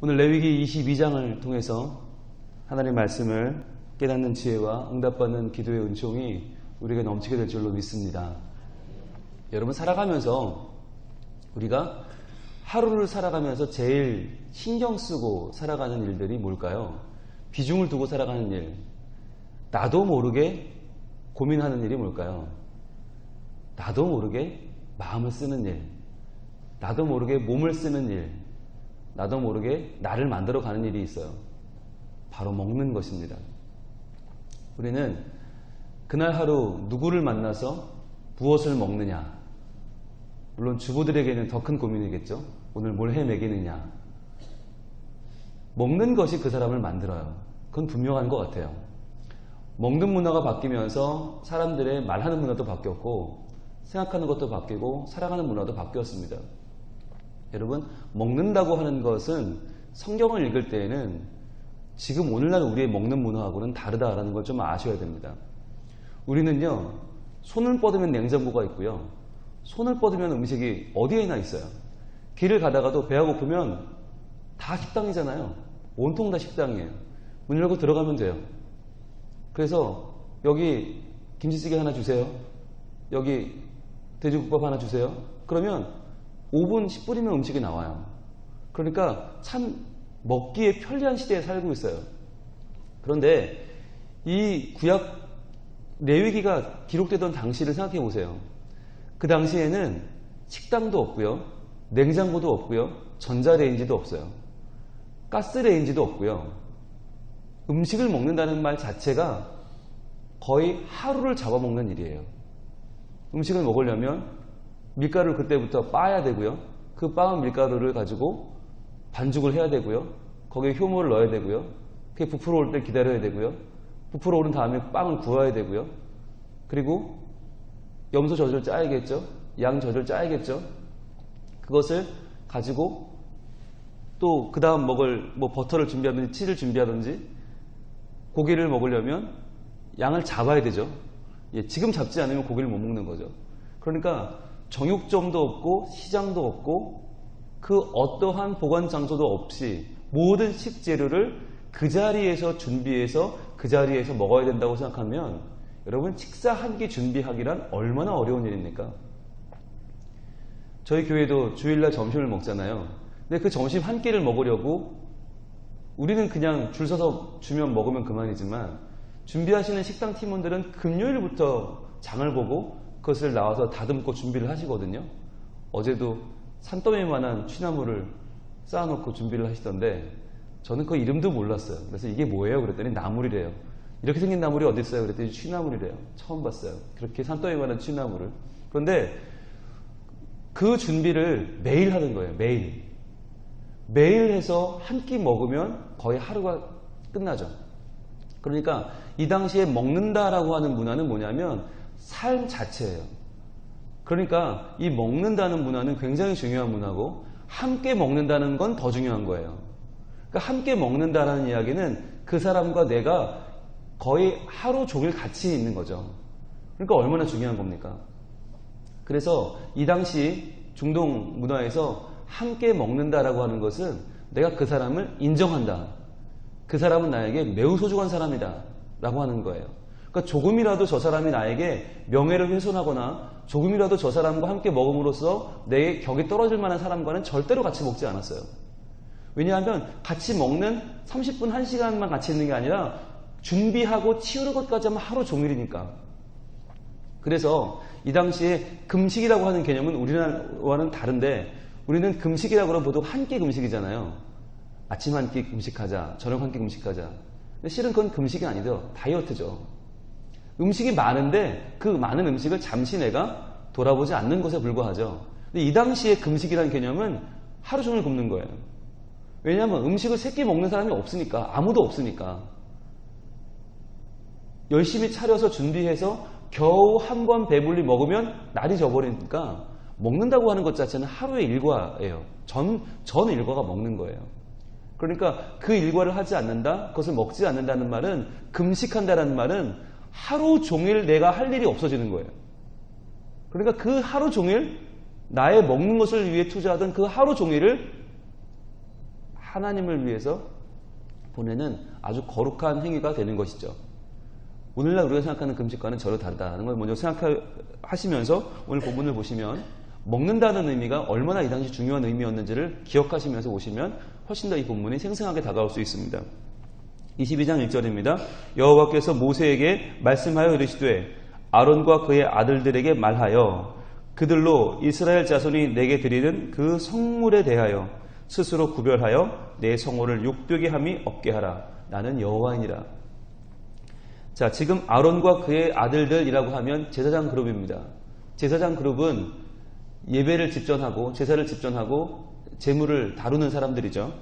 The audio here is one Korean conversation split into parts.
오늘 레위기 22장을 통해서 하나님의 말씀을 깨닫는 지혜와 응답받는 기도의 은총이 우리에게 넘치게 될 줄로 믿습니다. 여러분, 살아가면서 우리가 하루를 살아가면서 제일 신경 쓰고 살아가는 일들이 뭘까요? 비중을 두고 살아가는 일, 나도 모르게 고민하는 일이 뭘까요? 나도 모르게 마음을 쓰는 일, 나도 모르게 몸을 쓰는 일, 나도 모르게 나를 만들어가는 일이 있어요. 바로 먹는 것입니다. 우리는 그날 하루 누구를 만나서 무엇을 먹느냐, 물론 주부들에게는 더 큰 고민이겠죠. 오늘 뭘 해 먹이느냐. 먹는 것이 그 사람을 만들어요. 그건 분명한 것 같아요. 먹는 문화가 바뀌면서 사람들의 말하는 문화도 바뀌었고, 생각하는 것도 바뀌고, 살아가는 문화도 바뀌었습니다. 여러분, 먹는다고 하는 것은 성경을 읽을 때에는 지금 오늘날 우리의 먹는 문화하고는 다르다라는 걸 좀 아셔야 됩니다. 우리는요, 손을 뻗으면 냉장고가 있고요, 손을 뻗으면 음식이 어디에나 있어요. 길을 가다가도 배가 고프면 다 식당이잖아요. 온통 다 식당이에요. 문 열고 들어가면 돼요. 그래서 여기 김치찌개 하나 주세요. 여기 돼지국밥 하나 주세요. 그러면 5분, 10분이면 음식이 나와요. 그러니까 참 먹기에 편리한 시대에 살고 있어요. 그런데 이 구약 레위기가 기록되던 당시를 생각해 보세요. 그 당시에는 식당도 없고요, 냉장고도 없고요, 전자레인지도 없어요, 가스레인지도 없고요. 음식을 먹는다는 말 자체가 거의 하루를 잡아먹는 일이에요. 음식을 먹으려면 밀가루를 그때부터 빻아야 되고요, 그 빻은 밀가루를 가지고 반죽을 해야 되고요, 거기에 효모를 넣어야 되고요, 그게 부풀어 올 때 기다려야 되고요, 부풀어 오른 다음에 빵을 구워야 되고요, 그리고 염소 젖을 짜야겠죠, 양 젖을 짜야겠죠. 그것을 가지고 또 그 다음 먹을 버터를 준비하든지 치즈를 준비하든지, 고기를 먹으려면 양을 잡아야 되죠. 지금 잡지 않으면 고기를 못 먹는 거죠. 그러니까 정육점도 없고 시장도 없고 그 어떠한 보관 장소도 없이 모든 식재료를 그 자리에서 준비해서 그 자리에서 먹어야 된다고 생각하면, 여러분, 식사 한 끼 준비하기란 얼마나 어려운 일입니까? 저희 교회도 주일날 점심을 먹잖아요. 근데 그 점심 한 끼를 먹으려고 우리는 그냥 줄 서서 주면 먹으면 그만이지만, 준비하시는 식당 팀원들은 금요일부터 장을 보고 그것을 나와서 다듬고 준비를 하시거든요. 어제도 산더미만한 취나물을 쌓아놓고 준비를 하시던데, 저는 그 이름도 몰랐어요. 그래서 이게 뭐예요? 그랬더니 나물이래요. 이렇게 생긴 나물이 어디 있어요? 그랬더니 취나물이래요. 처음 봤어요. 그렇게 산더미만한 취나물을. 그런데 그 준비를 매일 하는 거예요. 매일 해서 한 끼 먹으면 거의 하루가 끝나죠. 그러니까 이 당시에 먹는다라고 하는 문화는 뭐냐면 삶 자체예요. 그러니까 이 먹는다는 문화는 굉장히 중요한 문화고, 함께 먹는다는 건 더 중요한 거예요. 그러니까 함께 먹는다라는 이야기는 그 사람과 내가 거의 하루 종일 같이 있는 거죠. 그러니까 얼마나 중요한 겁니까? 그래서 이 당시 중동 문화에서 함께 먹는다라고 하는 것은 내가 그 사람을 인정한다, 그 사람은 나에게 매우 소중한 사람이다 라고 하는 거예요. 그러니까 조금이라도 저 사람이 나에게 명예를 훼손하거나 조금이라도 저 사람과 함께 먹음으로써 내 격이 떨어질 만한 사람과는 절대로 같이 먹지 않았어요. 왜냐하면 같이 먹는 30분, 1시간만 같이 있는 게 아니라 준비하고 치우는 것까지 하면 하루 종일이니까. 그래서 이 당시에 금식이라고 하는 개념은 우리나라와는 다른데, 우리는 금식이라고 그러면 보통 한 끼 금식이잖아요. 아침 한 끼 금식하자, 저녁 한 끼 금식하자. 근데 실은 그건 금식이 아니죠. 다이어트죠. 음식이 많은데 그 많은 음식을 잠시 내가 돌아보지 않는 것에 불과하죠. 근데 이 당시에 금식이라는 개념은 하루 종일 굶는 거예요. 왜냐하면 음식을 3끼 먹는 사람이 없으니까, 아무도 없으니까. 열심히 차려서 준비해서 겨우 한 번 배불리 먹으면 날이 져버리니까, 먹는다고 하는 것 자체는 하루의 일과예요. 전 일과가 먹는 거예요. 그러니까 그 일과를 하지 않는다, 그것을 먹지 않는다는 말은, 금식한다는 말은 하루 종일 내가 할 일이 없어지는 거예요. 그러니까 그 하루 종일 나의 먹는 것을 위해 투자하던 그 하루 종일을 하나님을 위해서 보내는 아주 거룩한 행위가 되는 것이죠. 오늘날 우리가 생각하는 금식과는 전혀 다르다는 걸 먼저 생각하시면서 오늘 본문을 보시면 먹는다는 의미가 얼마나 이 당시 중요한 의미였는지를 기억하시면서 오시면 훨씬 더 이 본문이 생생하게 다가올 수 있습니다. 22장 1절입니다. 여호와께서 모세에게 말씀하여 이르시되 아론과 그의 아들들에게 말하여 그들로 이스라엘 자손이 내게 드리는 그 성물에 대하여 스스로 구별하여 내 성호를 욕되게 함이 없게 하라. 나는 여호와이니라. 자, 지금 아론과 그의 아들들이라고 하면 제사장 그룹입니다. 제사장 그룹은 예배를 집전하고 제사를 집전하고 제물을 다루는 사람들이죠.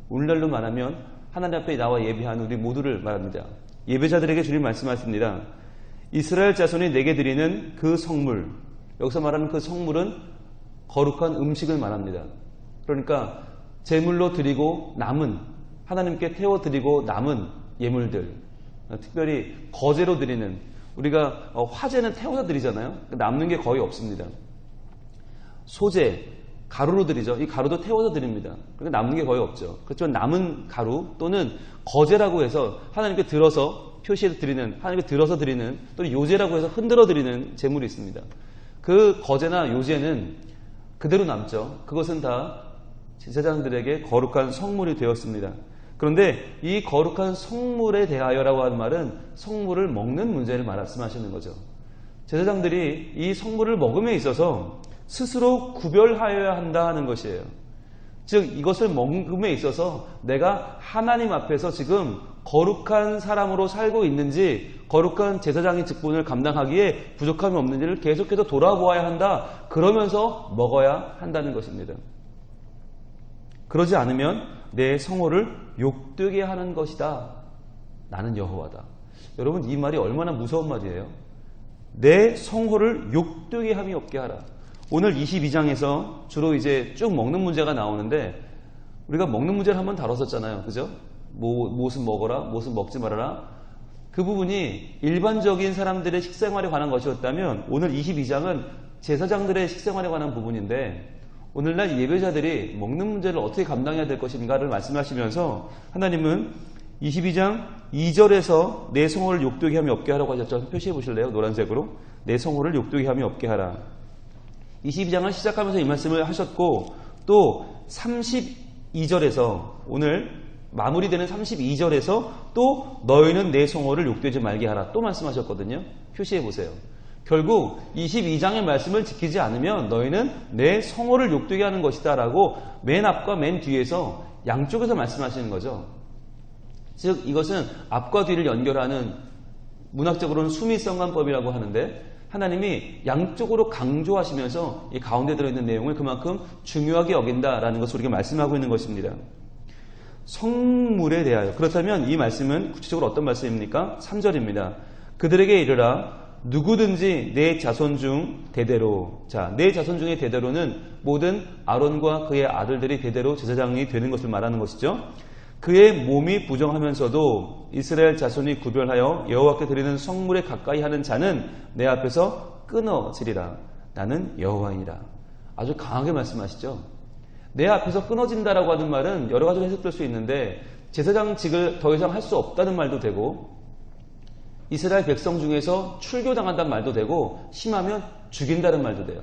오늘날로 말하면 하나님 앞에 나와 예배하는 우리 모두를 말합니다. 예배자들에게 주님 말씀하십니다. 이스라엘 자손이 내게 드리는 그 성물, 여기서 말하는 그 성물은 거룩한 음식을 말합니다. 그러니까 제물로 드리고 남은, 하나님께 태워드리고 남은 예물들, 특별히 거제로 드리는, 우리가 화제는 태워서 드리잖아요. 남는 게 거의 없습니다. 소제, 가루로 드리죠. 이 가루도 태워서 드립니다. 그러니까 남는 게 거의 없죠. 그렇지만 남은 가루 또는 거제라고 해서 하나님께 들어서 표시해서 드리는, 하나님께 들어서 드리는, 또는 요제라고 해서 흔들어 드리는 제물이 있습니다. 그 거제나 요제는 그대로 남죠. 그것은 다 제사장들에게 거룩한 성물이 되었습니다. 그런데 이 거룩한 성물에 대하여라고 하는 말은 성물을 먹는 문제를 말씀하시는 거죠. 제사장들이 이 성물을 먹음에 있어서 스스로 구별하여야 한다 하는 것이에요. 즉 이것을 먹음에 있어서 내가 하나님 앞에서 지금 거룩한 사람으로 살고 있는지, 거룩한 제사장의 직분을 감당하기에 부족함이 없는지를 계속해서 돌아보아야 한다. 그러면서 먹어야 한다는 것입니다. 그러지 않으면 내 성호를 욕되게 하는 것이다. 나는 여호와다. 여러분, 이 말이 얼마나 무서운 말이에요. 내 성호를 욕되게 함이 없게 하라. 오늘 22장에서 주로 이제 쭉 먹는 문제가 나오는데, 우리가 먹는 문제를 한번 다뤘었잖아요. 그죠? 무엇은 먹어라, 무엇은 먹지 말아라. 그 부분이 일반적인 사람들의 식생활에 관한 것이었다면, 오늘 22장은 제사장들의 식생활에 관한 부분인데, 오늘날 예배자들이 먹는 문제를 어떻게 감당해야 될 것인가를 말씀하시면서 하나님은 22장 2절에서 내 성호를 욕되게 함이 없게 하라고 하셨죠. 표시해 보실래요? 노란색으로. 내 성호를 욕되게 함이 없게 하라. 22장을 시작하면서 이 말씀을 하셨고, 또 32절에서 오늘 마무리되는 32절에서 또 너희는 내 성호를 욕되지 말게 하라 또 말씀하셨거든요. 표시해 보세요. 결국 22장의 말씀을 지키지 않으면 너희는 내 성호를 욕되게 하는 것이다 라고 맨 앞과 맨 뒤에서 양쪽에서 말씀하시는 거죠. 즉 이것은 앞과 뒤를 연결하는, 문학적으로는 수미성관법이라고 하는데, 하나님이 양쪽으로 강조하시면서 이 가운데 들어있는 내용을 그만큼 중요하게 여긴다라는 것을 우리가 말씀하고 있는 것입니다. 성물에 대하여, 그렇다면 이 말씀은 구체적으로 어떤 말씀입니까? 3절입니다. 그들에게 이르라 누구든지 내 자손 중 대대로, 자, 내 자손 중의 대대로는 모든 아론과 그의 아들들이 대대로 제사장이 되는 것을 말하는 것이죠. 그의 몸이 부정하면서도 이스라엘 자손이 구별하여 여호와께 드리는 성물에 가까이 하는 자는 내 앞에서 끊어지리라. 나는 여호와이니라. 아주 강하게 말씀하시죠. 내 앞에서 끊어진다라고 하는 말은 여러 가지로 해석될 수 있는데, 제사장직을 더 이상 할 수 없다는 말도 되고, 이스라엘 백성 중에서 출교당한다는 말도 되고, 심하면 죽인다는 말도 돼요.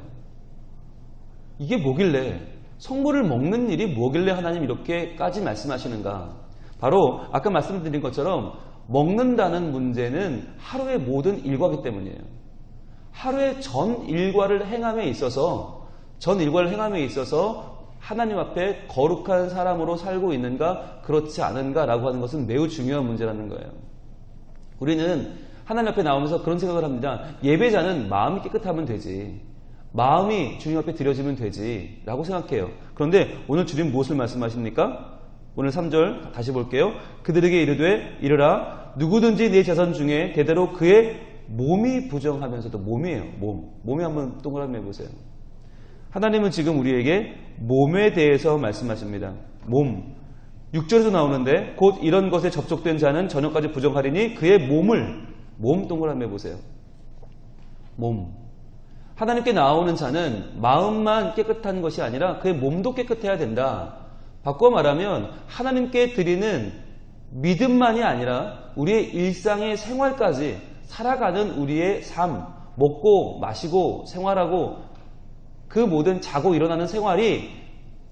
이게 뭐길래, 성물을 먹는 일이 뭐길래 하나님 이렇게까지 말씀하시는가? 바로 아까 말씀드린 것처럼 먹는다는 문제는 하루의 모든 일과이기 때문이에요. 하루의 전 일과를 행함에 있어서 하나님 앞에 거룩한 사람으로 살고 있는가 그렇지 않은가라고 하는 것은 매우 중요한 문제라는 거예요. 우리는 하나님 앞에 나오면서 그런 생각을 합니다. 예배자는 마음이 깨끗하면 되지, 마음이 주님 앞에 드려지면 되지 라고 생각해요. 그런데 오늘 주님 무엇을 말씀하십니까? 오늘 3절 다시 볼게요. 그들에게 이르되 이르라 누구든지 내 자손 중에 대대로 그의 몸이 부정하면서도, 몸이에요. 몸에 한번 동그라미 해보세요. 하나님은 지금 우리에게 몸에 대해서 말씀하십니다. 몸. 6절에도 나오는데 곧 이런 것에 접촉된 자는 저녁까지 부정하리니 그의 몸 동그라미 해보세요. 몸. 하나님께 나오는 자는 마음만 깨끗한 것이 아니라 그의 몸도 깨끗해야 된다. 바꿔 말하면 하나님께 드리는 믿음만이 아니라 우리의 일상의 생활까지 살아가는 우리의 삶, 먹고 마시고 생활하고 그 모든 자고 일어나는 생활이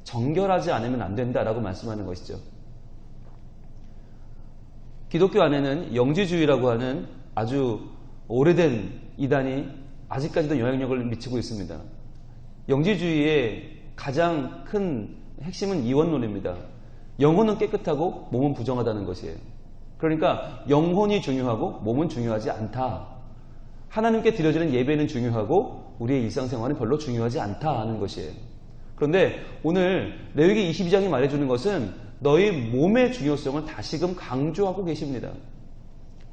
정결하지 않으면 안 된다라고 말씀하는 것이죠. 기독교 안에는 영지주의라고 하는 아주 오래된 이단이 아직까지도 영향력을 미치고 있습니다. 영지주의의 가장 큰 핵심은 이원론입니다. 영혼은 깨끗하고 몸은 부정하다는 것이에요. 그러니까 영혼이 중요하고 몸은 중요하지 않다. 하나님께 드려지는 예배는 중요하고 우리의 일상생활은 별로 중요하지 않다 하는 것이에요. 그런데 오늘 레위기 22장이 말해주는 것은 너희 몸의 중요성을 다시금 강조하고 계십니다.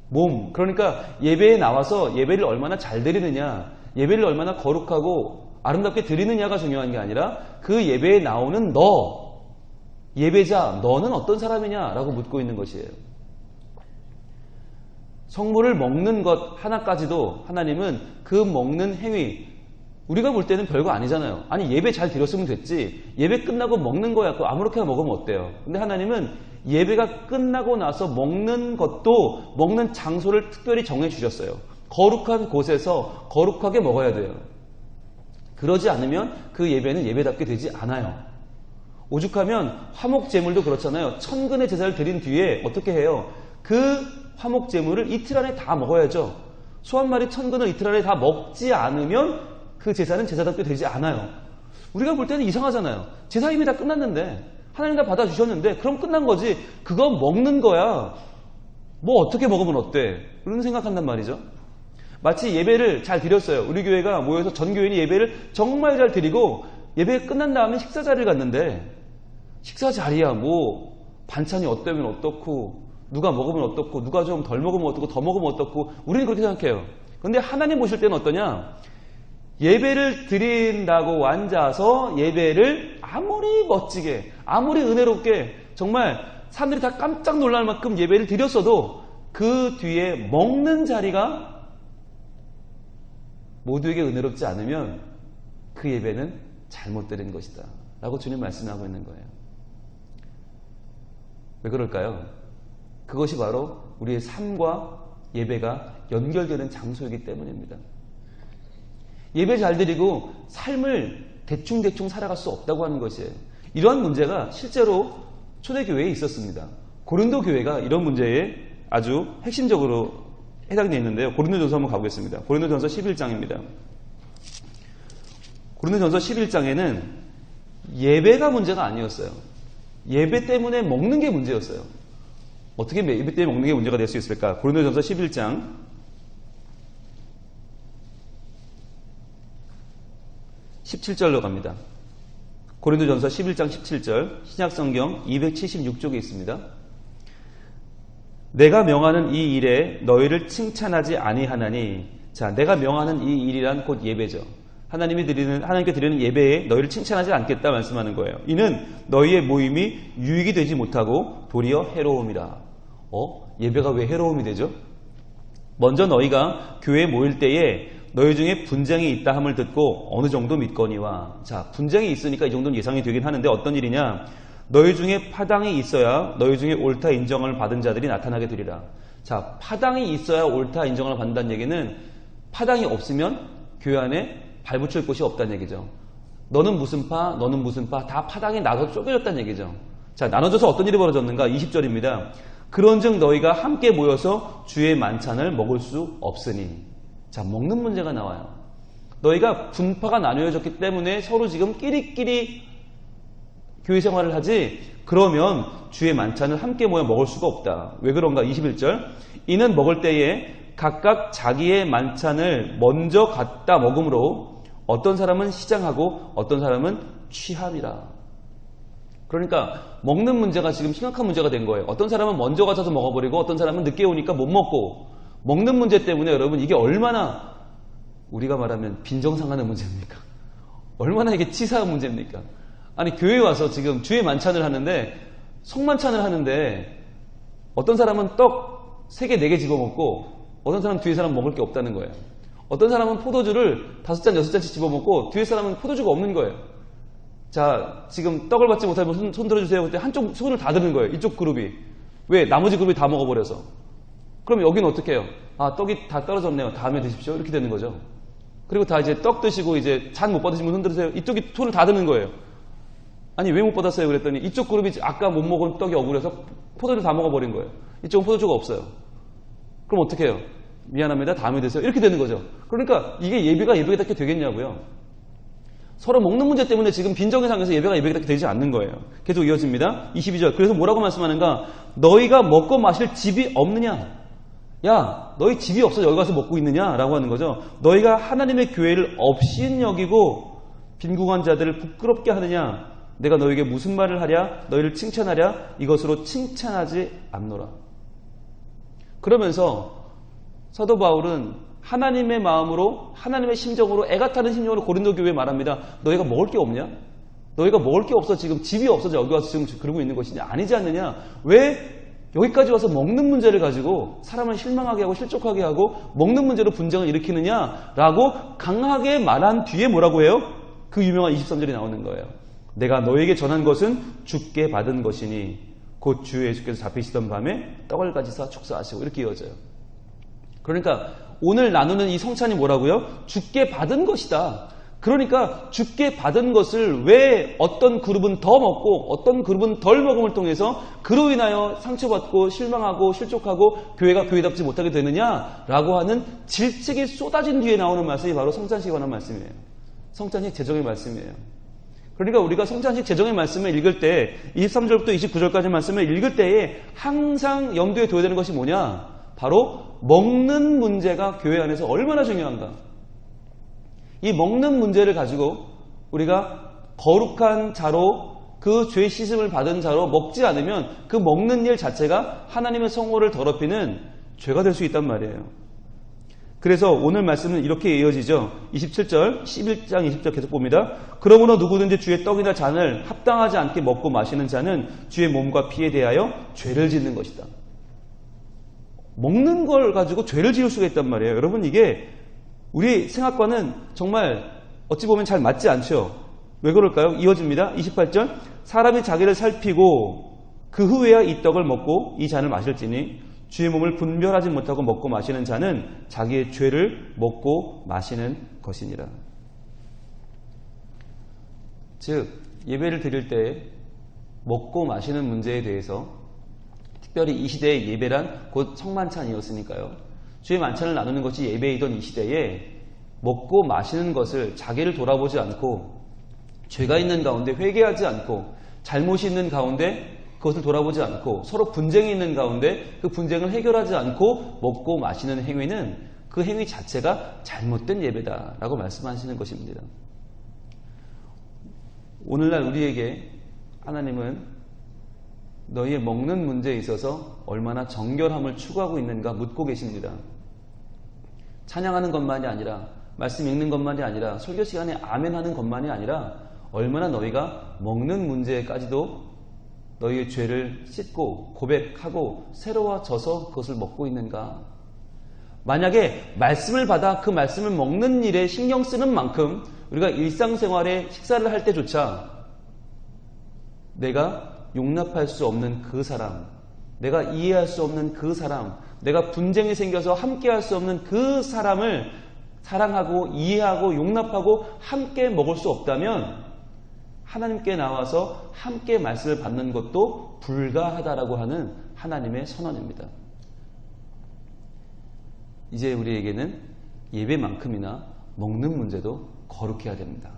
몸, 그러니까 예배에 나와서 예배를 얼마나 잘 드리느냐, 예배를 얼마나 거룩하고 아름답게 드리느냐가 중요한 게 아니라 그 예배에 나오는 너, 예배자, 너는 어떤 사람이냐라고 묻고 있는 것이에요. 성물을 먹는 것 하나까지도 하나님은 그 먹는 행위, 우리가 볼 때는 별거 아니잖아요. 아니 예배 잘 드렸으면 됐지, 예배 끝나고 먹는 거야 아무렇게나 먹으면 어때요? 근데 하나님은 예배가 끝나고 나서 먹는 것도 먹는 장소를 특별히 정해 주셨어요. 거룩한 곳에서 거룩하게 먹어야 돼요. 그러지 않으면 그 예배는 예배답게 되지 않아요. 오죽하면 화목제물도 그렇잖아요. 천근의 제사를 드린 뒤에 어떻게 해요? 그 화목제물을 이틀 안에 다 먹어야죠. 소 한 마리 천근을 이틀 안에 다 먹지 않으면 그 제사는 제사답게 되지 않아요. 우리가 볼 때는 이상하잖아요. 제사 이미 다 끝났는데, 하나님 다 받아주셨는데 그럼 끝난 거지, 그거 먹는 거야, 뭐 어떻게 먹으면 어때, 그런 생각한단 말이죠. 마치 예배를 잘 드렸어요. 우리 교회가 모여서 전 교인이 예배를 정말 잘 드리고 예배 끝난 다음에 식사 자리를 갔는데, 식사 자리야 뭐 반찬이 어떠면 어떻고, 누가 먹으면 어떻고, 누가 좀 덜 먹으면 어떻고, 더 먹으면 어떻고, 우리는 그렇게 생각해요. 그런데 하나님 보실 때는 어떠냐? 예배를 드린다고 앉아서 예배를 아무리 멋지게, 아무리 은혜롭게, 정말 사람들이 다 깜짝 놀랄 만큼 예배를 드렸어도 그 뒤에 먹는 자리가 모두에게 은혜롭지 않으면 그 예배는 잘못 드린 것이다 라고 주님 말씀하고 있는 거예요. 왜 그럴까요? 그것이 바로 우리의 삶과 예배가 연결되는 장소이기 때문입니다. 예배 잘 드리고 삶을 대충대충 살아갈 수 없다고 하는 것이에요. 이러한 문제가 실제로 초대교회에 있었습니다. 고린도 교회가 이런 문제에 아주 핵심적으로 해당되어 있는데요. 고린도전서 한번 가보겠습니다. 고린도전서 11장입니다. 고린도전서 11장에는 예배가 문제가 아니었어요. 예배 때문에 먹는 게 문제였어요. 어떻게 예배 때문에 먹는 게 문제가 될 수 있을까? 고린도전서 11장 17절로 갑니다. 고린도전서 11장 17절, 신약성경 276쪽에 있습니다. 내가 명하는 이 일에 너희를 칭찬하지 아니하나니. 자, 내가 명하는 이 일이란 곧 예배죠. 하나님께 드리는 예배에 너희를 칭찬하지 않겠다 말씀하는 거예요. 이는 너희의 모임이 유익이 되지 못하고 도리어 해로움이라. 예배가 왜 해로움이 되죠? 먼저 너희가 교회에 모일 때에 너희 중에 분쟁이 있다 함을 듣고 어느 정도 믿거니와. 자, 분쟁이 있으니까 이 정도는 예상이 되긴 하는데 어떤 일이냐? 너희 중에 파당이 있어야 너희 중에 옳다 인정을 받은 자들이 나타나게 되리라. 자, 파당이 있어야 옳다 인정을 받는다는 얘기는 파당이 없으면 교회 안에 발붙일 곳이 없다는 얘기죠. 너는 무슨 파, 너는 무슨 파, 다 파당이 나눠 쪼개졌다는 얘기죠. 자, 나눠져서 어떤 일이 벌어졌는가? 20절입니다. 그런즉 너희가 함께 모여서 주의 만찬을 먹을 수 없으니. 자, 먹는 문제가 나와요. 너희가 분파가 나누어졌기 때문에 서로 지금 끼리끼리 교회 생활을 하지, 그러면 주의 만찬을 함께 모여 먹을 수가 없다. 왜 그런가? 21절. 이는 먹을 때에 각각 자기의 만찬을 먼저 갖다 먹음으로 어떤 사람은 시장하고 어떤 사람은 취함이라. 그러니까 먹는 문제가 지금 심각한 문제가 된 거예요. 어떤 사람은 먼저 가져서 먹어버리고 어떤 사람은 늦게 오니까 못 먹고. 먹는 문제 때문에 여러분 이게 얼마나 우리가 말하면 빈정상하는 문제입니까? 얼마나 이게 치사한 문제입니까? 아니, 교회에 와서 지금 주의 만찬을 하는데, 성만찬을 하는데 어떤 사람은 떡 3개, 4개 집어먹고 어떤 사람은 뒤에 사람 먹을 게 없다는 거예요. 어떤 사람은 포도주를 5잔, 6잔씩 집어먹고 뒤에 사람은 포도주가 없는 거예요. 자, 지금 떡을 받지 못하면 손 들어주세요. 그때 한쪽 손을 다 드는 거예요. 이쪽 그룹이. 왜? 나머지 그룹이 다 먹어버려서. 그럼 여기는 어떻게 해요? 아, 떡이 다 떨어졌네요. 다음에 드십시오. 이렇게 되는 거죠. 그리고 다 이제 떡 드시고 이제 잔 못 받으신 분 손 들으세요. 이쪽이 손을 다 드는 거예요. 아니, 왜 못 받았어요? 그랬더니 이쪽 그룹이 아까 못 먹은 떡이 억울해서 포도를 다 먹어버린 거예요. 이쪽은 포도주가 없어요. 그럼 어떻게 해요? 미안합니다. 다음에 드세요. 이렇게 되는 거죠. 그러니까 이게 예배답게 되겠냐고요. 서로 먹는 문제 때문에 지금 빈정상에서 예배답게 되지 않는 거예요. 계속 이어집니다. 22절. 그래서 뭐라고 말씀하는가? 너희가 먹고 마실 집이 없느냐? 야, 너희 집이 없어 여기 가서 먹고 있느냐? 라고 하는 거죠. 너희가 하나님의 교회를 없인 여기고 빈궁한 자들을 부끄럽게 하느냐? 내가 너희에게 무슨 말을 하랴? 너희를 칭찬하랴? 이것으로 칭찬하지 않노라. 그러면서 사도 바울은 하나님의 마음으로, 하나님의 심정으로, 애가 타는 심정으로 고린도 교회에 말합니다. 너희가 먹을 게 없냐? 너희가 먹을 게 없어 지금 집이 없어서 여기 와서 지금 그러고 있는 것이냐? 아니지 않느냐? 왜 여기까지 와서 먹는 문제를 가지고 사람을 실망하게 하고 실족하게 하고 먹는 문제로 분쟁을 일으키느냐라고 강하게 말한 뒤에 뭐라고 해요? 그 유명한 23절이 나오는 거예요. 내가 너에게 전한 것은 주께 받은 것이니 곧 주 예수께서 잡히시던 밤에 떡을 가지사 축사하시고 이렇게 이어져요. 그러니까 오늘 나누는 이 성찬이 뭐라고요? 주께 받은 것이다. 그러니까 주께 받은 것을 왜 어떤 그룹은 더 먹고 어떤 그룹은 덜 먹음을 통해서 그로 인하여 상처받고 실망하고 실족하고 교회가 교회답지 못하게 되느냐라고 하는 질책이 쏟아진 뒤에 나오는 말씀이 바로 성찬식에 관한 말씀이에요. 성찬식 제정의 말씀이에요. 그러니까 우리가 성찬식 제정의 말씀을 읽을 때 23절부터 29절까지 말씀을 읽을 때에 항상 염두에 둬야 되는 것이 뭐냐? 바로 먹는 문제가 교회 안에서 얼마나 중요한가. 이 먹는 문제를 가지고 우리가 거룩한 자로 그 죄 씻음을 받은 자로 먹지 않으면 그 먹는 일 자체가 하나님의 성호를 더럽히는 죄가 될 수 있단 말이에요. 그래서 오늘 말씀은 이렇게 이어지죠. 27절, 11장 20절 계속 봅니다. 그러므로 누구든지 주의 떡이나 잔을 합당하지 않게 먹고 마시는 자는 주의 몸과 피에 대하여 죄를 짓는 것이다. 먹는 걸 가지고 죄를 지을 수가 있단 말이에요. 여러분 이게 우리 생각과는 정말 어찌 보면 잘 맞지 않죠. 왜 그럴까요? 이어집니다. 28절 사람이 자기를 살피고 그 후에야 이 떡을 먹고 이 잔을 마실지니 주의 몸을 분별하지 못하고 먹고 마시는 자는 자기의 죄를 먹고 마시는 것이니라. 즉 예배를 드릴 때 먹고 마시는 문제에 대해서 특별히 이 시대의 예배란 곧 성만찬이었으니까요. 주의 만찬을 나누는 것이 예배이던 이 시대에 먹고 마시는 것을 자기를 돌아보지 않고 죄가 있는 가운데 회개하지 않고 잘못이 있는 가운데 그것을 돌아보지 않고 서로 분쟁이 있는 가운데 그 분쟁을 해결하지 않고 먹고 마시는 행위는 그 행위 자체가 잘못된 예배다라고 말씀하시는 것입니다. 오늘날 우리에게 하나님은 너희의 먹는 문제에 있어서 얼마나 정결함을 추구하고 있는가 묻고 계십니다. 찬양하는 것만이 아니라 말씀 읽는 것만이 아니라 설교 시간에 아멘하는 것만이 아니라 얼마나 너희가 먹는 문제까지도 너희의 죄를 씻고 고백하고 새로워져서 그것을 먹고 있는가. 만약에 말씀을 받아 그 말씀을 먹는 일에 신경 쓰는 만큼 우리가 일상생활에 식사를 할 때조차 내가 용납할 수 없는 그 사람, 내가 이해할 수 없는 그 사람, 내가 분쟁이 생겨서 함께할 수 없는 그 사람을 사랑하고 이해하고 용납하고 함께 먹을 수 없다면 하나님께 나와서 함께 말씀을 받는 것도 불가하다라고 하는 하나님의 선언입니다. 이제 우리에게는 예배만큼이나 먹는 문제도 거룩해야 됩니다.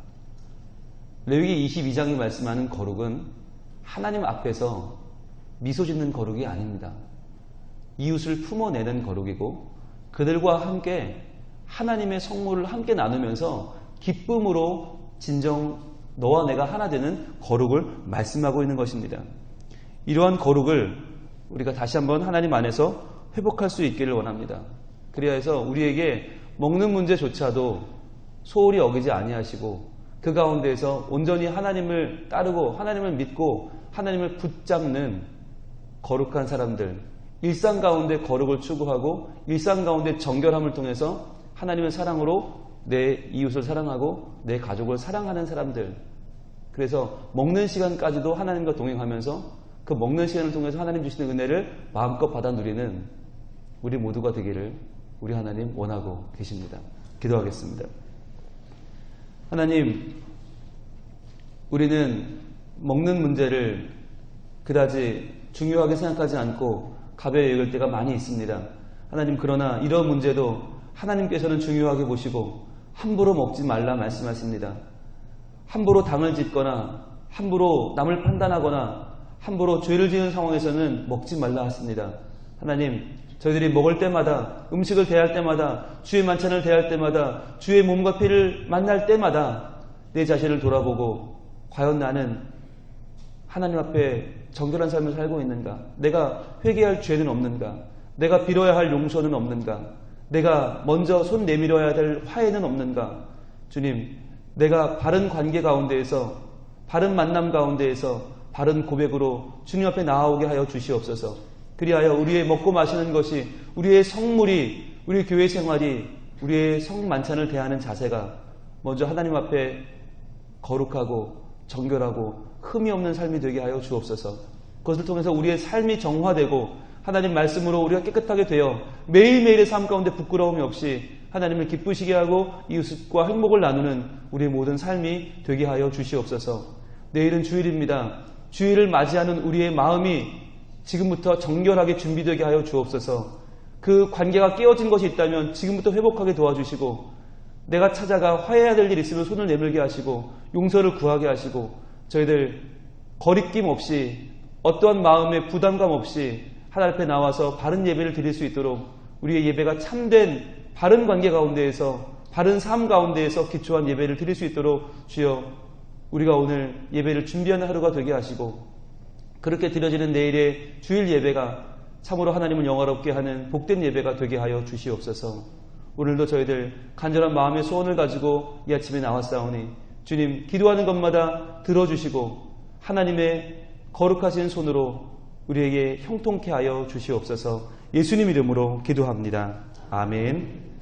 레위기 22장이 말씀하는 거룩은 하나님 앞에서 미소 짓는 거룩이 아닙니다. 이웃을 품어내는 거룩이고 그들과 함께 하나님의 성물을 함께 나누면서 기쁨으로 진정 너와 내가 하나 되는 거룩을 말씀하고 있는 것입니다. 이러한 거룩을 우리가 다시 한번 하나님 안에서 회복할 수 있기를 원합니다. 그래야 해서 우리에게 먹는 문제조차도 소홀히 어기지 아니하시고 그 가운데에서 온전히 하나님을 따르고 하나님을 믿고 하나님을 붙잡는 거룩한 사람들, 일상 가운데 거룩을 추구하고 일상 가운데 정결함을 통해서 하나님의 사랑으로 내 이웃을 사랑하고 내 가족을 사랑하는 사람들, 그래서 먹는 시간까지도 하나님과 동행하면서 그 먹는 시간을 통해서 하나님 주시는 은혜를 마음껏 받아 누리는 우리 모두가 되기를 우리 하나님 원하고 계십니다. 기도하겠습니다. 하나님, 우리는 먹는 문제를 그다지 중요하게 생각하지 않고 가벼이 여길 때가 많이 있습니다. 하나님, 그러나 이런 문제도 하나님께서는 중요하게 보시고 함부로 먹지 말라 말씀하십니다. 함부로 당을 짓거나 함부로 남을 판단하거나 함부로 죄를 지은 상황에서는 먹지 말라 하십니다. 하나님, 저희들이 먹을 때마다, 음식을 대할 때마다, 주의 만찬을 대할 때마다, 주의 몸과 피를 만날 때마다 내 자신을 돌아보고 과연 나는 하나님 앞에 정결한 삶을 살고 있는가? 내가 회개할 죄는 없는가? 내가 빌어야 할 용서는 없는가? 내가 먼저 손 내밀어야 될 화해는 없는가? 주님, 내가 바른 관계 가운데에서, 바른 만남 가운데에서 바른 고백으로 주님 앞에 나아오게 하여 주시옵소서. 그리하여 우리의 먹고 마시는 것이, 우리의 성물이, 우리 교회 생활이, 우리의 성만찬을 대하는 자세가 먼저 하나님 앞에 거룩하고 정결하고 흠이 없는 삶이 되게 하여 주옵소서. 그것을 통해서 우리의 삶이 정화되고 하나님 말씀으로 우리가 깨끗하게 되어 매일매일의 삶 가운데 부끄러움이 없이 하나님을 기쁘시게 하고 이웃과 행복을 나누는 우리의 모든 삶이 되게 하여 주시옵소서. 내일은 주일입니다. 주일을 맞이하는 우리의 마음이 지금부터 정결하게 준비되게 하여 주옵소서. 그 관계가 깨어진 것이 있다면 지금부터 회복하게 도와주시고, 내가 찾아가 화해해야 될 일이 있으면 손을 내밀게 하시고 용서를 구하게 하시고, 저희들 거리낌 없이 어떠한 마음의 부담감 없이 하나님 앞에 나와서 바른 예배를 드릴 수 있도록 우리의 예배가 참된 바른 관계 가운데에서, 바른 삶 가운데에서 기초한 예배를 드릴 수 있도록 주여, 우리가 오늘 예배를 준비하는 하루가 되게 하시고, 그렇게 드려지는 내일의 주일 예배가 참으로 하나님을 영화롭게 하는 복된 예배가 되게 하여 주시옵소서. 오늘도 저희들 간절한 마음의 소원을 가지고 이 아침에 나왔사오니 주님, 기도하는 것마다 들어주시고 하나님의 거룩하신 손으로 우리에게 형통케 하여 주시옵소서. 예수님 이름으로 기도합니다. 아멘.